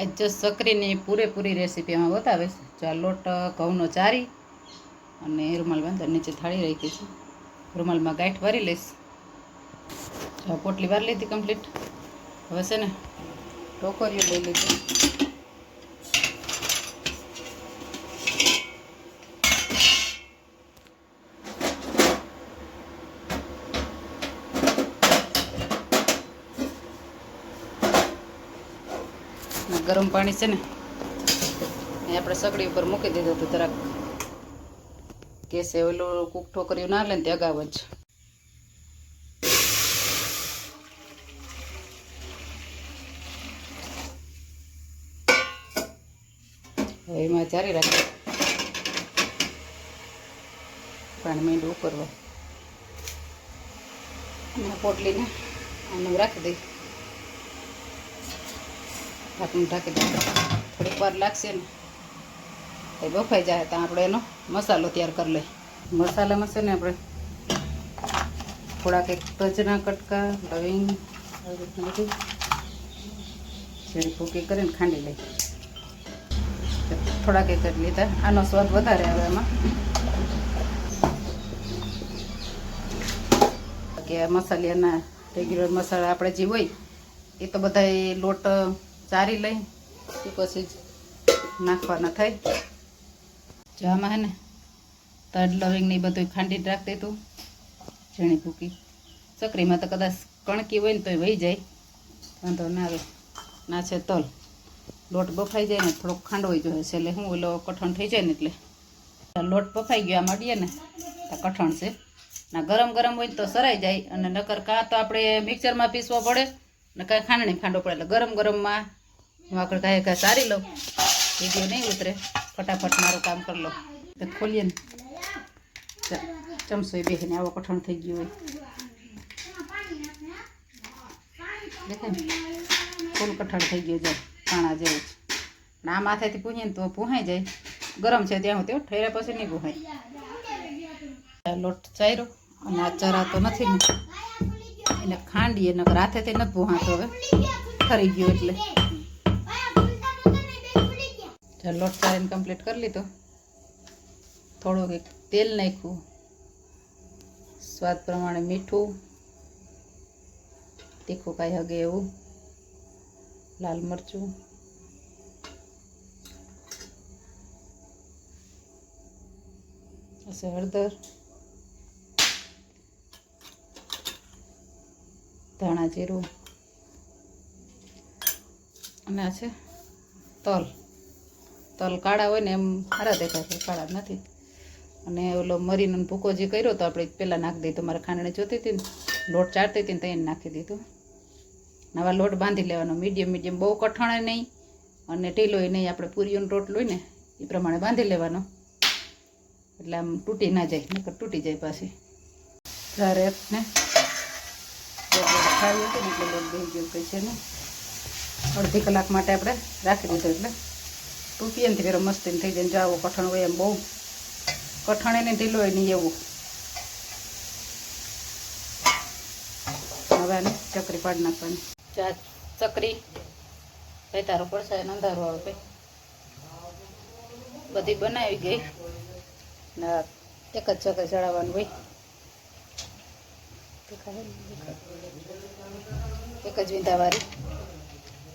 આજ જો સકરીની પૂરેપૂરી રેસીપી એમાં બતાવીશ. જો આ લોટ ઘઉંનો ચારી અને રૂમાલ બાંધો નીચે થાળી રાખી છે. રૂમાલમાં ગાંઠ વારી લઈશ. જો પોટલી વાર લીધી કમ્પ્લીટ. હવે છે ને ટોકરીઓ લઈ લીધી. ગરમ પાણી છે ને એ આપણે સગડી ઉપર મૂકી દીધું હતું. જરાક કેસે ઓલું કૂક ઠોકર્યું ના લે ને તે અગાઉ જ. હવે એમાં ચારી રાખી પાણી મીંડું ઉકરવા અને પોટલીને આનું રાખી દઈ. ઢાંકણું ઢાંકી દઈએ. થોડીક વાર લાગશે ને એ બફાઈ જાય તો આપણે એનો મસાલો તૈયાર કરી લઈએ. મસાલામાં છે ને આપણે થોડાક એક તજના કટકા, લવિંગ બધું ઝીણી ભૂકી કરીને ખાંડી લઈએ. થોડાક એક જ લીધા. આનો સ્વાદ વધારે આવે એમાં. કે મસાલિયાના રેગ્યુલર મસાલા આપણે જે હોય એ તો બધા લોટ ચારી લઈ એ પછી નાખવાના થાય. જો આમાં હે ને તજ લવિંગ ને બધું ખાંડીને રાખી દીધું. ઝીણી ભૂકી સકરીમાં તો કદાચ કણકી હોય ને તો વહી જાય, વાંધો ના આવે. ના છે તલ. લોટ બફાઈ જાય ને થોડોક ખાંડવાઈ જોઈએ છે એટલે હું ઓલો કઠણ થઈ જાય ને એટલે. લોટ બફાઈ ગયો આમ અડીએ ને તો કઠણ છે. ના ગરમ ગરમ હોય તો સરાઈ જાય અને નકર કાં તો આપણે મિક્સરમાં પીસવો પડે ને કાંઈ ખાંડણી ખાંડવો પડે. એટલે ગરમ ગરમમાં હું આગળ કાંઈ કાંઈ સારી લઉં. વિડીયો નહીં ઉતરે, ફટાફટ મારું કામ કરી લો. તો ખોલીએ ને ચમચો બેસીને આવો કઠણ થઈ ગયું હોય દેખાય ને ફૂલ કઠણ થઈ ગયું જાય પાણા જેવું જ. ના માથેથી પૂહીએ ને તો પૂહાઈ જાય. ગરમ છે ત્યાં હું ઠેર્યા પછી નહીં પૂહાય. લોટ ચાર્યો અને આ ચરાતો નથી ને એને ખાંડીએ નકર હાથેથી નથી પૂહાતો. હવે ઠરી ગયો એટલે લોટ ચારીને કમ્પ્લીટ કરી લીધો. થોડુંક એક તેલ નાખ્યું, સ્વાદ પ્રમાણે મીઠું, તીખું કાંઈ હગે એવું, લાલ મરચું, પછી હળદર, ધાણા જીરું અને આ છે તલ. તલ કાળા હોય ને એમ સારા દેખાય છે, કાળા નથી. અને ઓલો મરીનો ભૂકો જે કર્યો તો આપણે પહેલાં નાખી દીધું. મારે ખાંડણી જોતી હતી ને લોટ ચાળતી હતી ને ત્યાં નાખી દીધું. નવા લોટ બાંધી લેવાનો મીડિયમ, બહુ કઠણે નહીં અને ઢીલોય નહીં. આપણે પૂરીઓનો રોટલો હોય ને એ પ્રમાણે બાંધી લેવાનો એટલે આમ તૂટી ના જાય, નકર તૂટી જાય પાછી. જ્યારે ને ખાવી હતી ને એટલે લોટ બેસી ગયો કંઈ છે ને. અડધી કલાક માટે આપણે રાખી દીધું એટલે તૂટીએ ને ફેરો મસ્તીને થઈ જાય. જો આવો કઠણ હોય એમ બહુ કઠણે ને ઢીલો હોય નહીં એવું. હવે આને ચકરી પાડી નાખવાની. ચા ચકરી ભાઈ તારો પડશે એને અંધારો આવે બધી બનાવી ગઈ ને એક જ ચકરી ચડાવવાનું હોય. એક જ વીંધાવાળી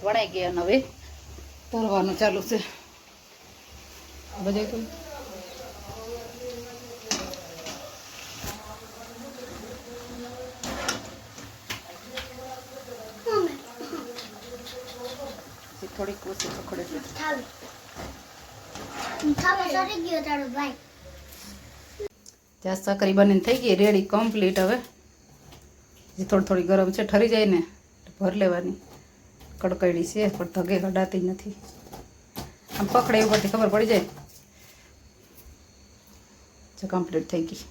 વણાઈ ગઈ અને હવે તરવાનું ચાલુ છે. બધા થોડીક ઓછી પકડે છે. ત્યાં સકરી બનીને થઈ ગઈ રેડી કમ્પ્લીટ. હવે જે થોડી ગરમ છે ઠરી જાય ને ભર લેવાની. કડકડી છે પણ ધગે હડાતી નથી. આમ પકડે ઉપરથી ખબર પડી જાય. કમ્પ્લીટ થઈ ગઈ.